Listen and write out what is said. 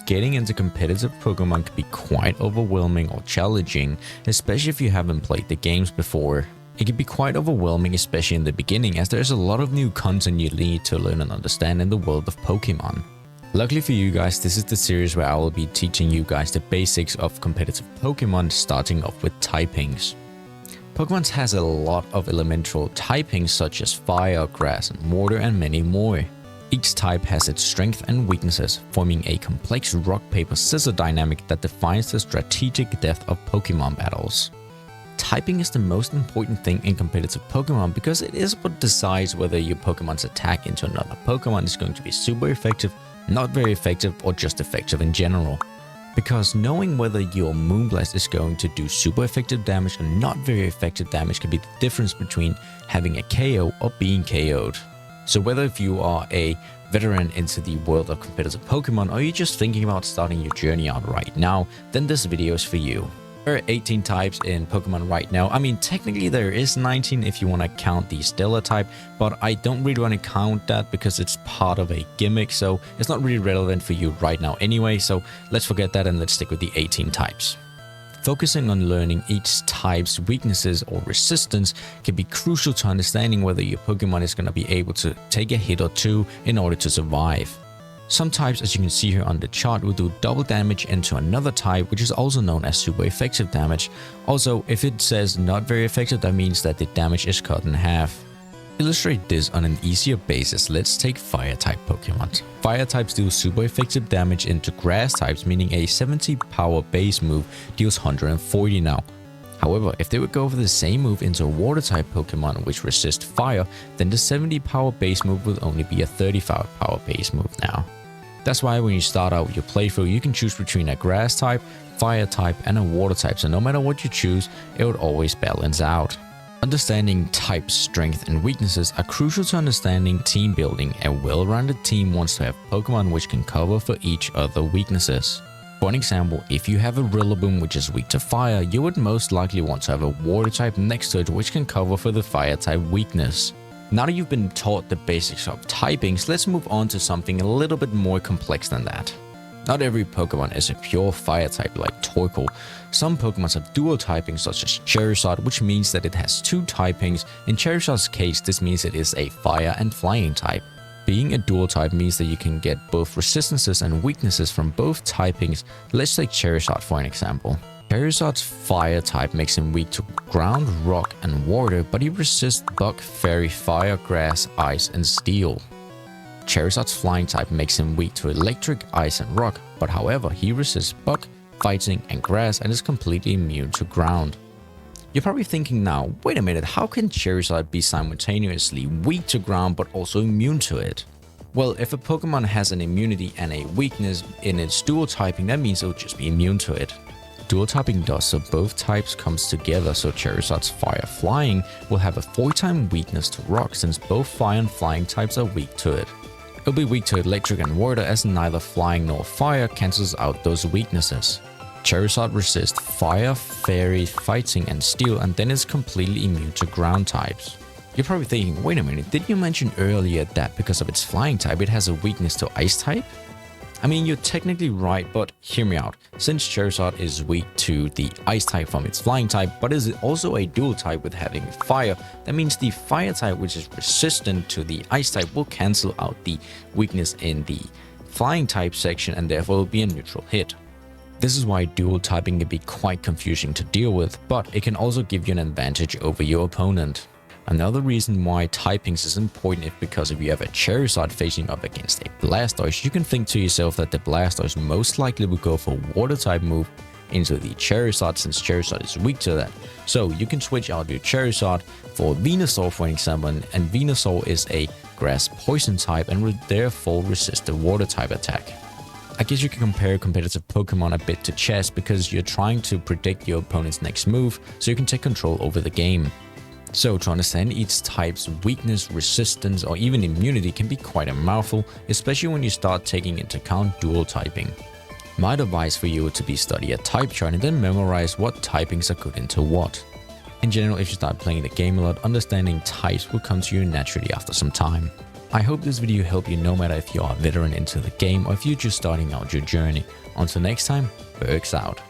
getting into competitive Pokemon can be quite overwhelming or challenging, especially if you haven't played the games before. It can be quite overwhelming, especially in the beginning, as there's a lot of new content you need to learn and understand in the world of Pokemon. Luckily for you guys, this is the series where I will be teaching you guys the basics of competitive Pokemon, starting off with typings. Pokemon has a lot of elemental typings such as fire, grass, and water, and many more. Each type has its strengths and weaknesses, forming a complex rock-paper-scissor dynamic that defines the strategic depth of Pokemon battles. Typing is the most important thing in competitive Pokemon because it is what decides whether your Pokemon's attack into another Pokemon is going to be super effective, not very effective, or just effective in general. Because knowing whether your Moonblast is going to do super effective damage and not very effective damage can be the difference between having a KO or being KO'd. So whether if you are a veteran into the world of competitive Pokemon or you're just thinking about starting your journey out right now, then this video is for you. There are 18 types in Pokemon right now. I mean, technically there is 19 if you want to count the Stellar type, but I don't really want to count that because it's part of a gimmick, so it's not really relevant for you right now anyway, so let's forget that and let's stick with the 18 types. Focusing on learning each type's weaknesses or resistance can be crucial to understanding whether your Pokemon is going to be able to take a hit or two in order to survive. Some types, as you can see here on the chart, will do double damage into another type, which is also known as super effective damage. Also, if it says not very effective, that means that the damage is cut in half. To illustrate this on an easier basis, let's take fire type Pokemon. Fire types do super effective damage into grass types, meaning a 70 power base move deals 140 now. However, if they would go for the same move into a water type Pokemon which resists fire, then the 70 power base move will only be a 35 power base move now. That's why when you start out your playthrough, you can choose between a grass type, fire type, and a water type, so no matter what you choose, it would always balance out. Understanding type strength and weaknesses are crucial to understanding team building. A well-rounded team wants to have Pokemon which can cover for each other weaknesses. For an example, if you have a Rillaboom which is weak to fire, you would most likely want to have a water type next to it which can cover for the fire type weakness. Now that you've been taught the basics of typings, let's move on to something a little bit more complex than that. Not every Pokemon is a pure fire type like Torkoal. Some Pokemon have dual typings such as Charizard, which means that it has two typings. In Charizard's case, this means it is a fire and flying type. Being a dual type means that you can get both resistances and weaknesses from both typings. Let's take Charizard for an example. Charizard's fire type makes him weak to ground, rock, and water, but he resists bug, fairy, fire, grass, ice, and steel. Charizard's flying type makes him weak to electric, ice, and rock, but however, he resists bug, fighting, and grass and is completely immune to ground. You're probably thinking now, wait a minute, how can Charizard be simultaneously weak to ground but also immune to it? Well, if a Pokemon has an immunity and a weakness in its dual typing, that means it will just be immune to it. Dual typing does so both types comes together, so Charizard's fire flying will have a 4-time weakness to rock since both fire and flying types are weak to it. It'll be weak to electric and water as neither flying nor fire cancels out those weaknesses. Charizard resists fire, fairy, fighting, and steel, and then is completely immune to ground types. You're probably thinking, wait a minute, didn't you mention earlier that because of its flying type it has a weakness to ice type? I mean, you're technically right, but hear me out. Since Charizard is weak to the ice type from its flying type, but is also a dual type with having fire, that means the fire type, which is resistant to the ice type, will cancel out the weakness in the flying type section and therefore will be a neutral hit. This is why dual typing can be quite confusing to deal with, but it can also give you an advantage over your opponent. Another reason why typings is important is because if you have a Charizard facing up against a Blastoise, you can think to yourself that the Blastoise most likely will go for a water type move into the Charizard since Charizard is weak to that. So you can switch out your Charizard for Venusaur for example, and Venusaur is a grass poison type and will therefore resist the water type attack. I guess you can compare competitive Pokemon a bit to chess because you're trying to predict your opponent's next move so you can take control over the game. So to understand each type's weakness, resistance, or even immunity can be quite a mouthful, especially when you start taking into account dual typing. My advice for you would to be study a type chart and then memorize what typings are good into what. In general, if you start playing the game a lot, understanding types will come to you naturally after some time. I hope this video helped you no matter if you are a veteran into the game or if you're just starting out your journey. Until next time, Bergs out.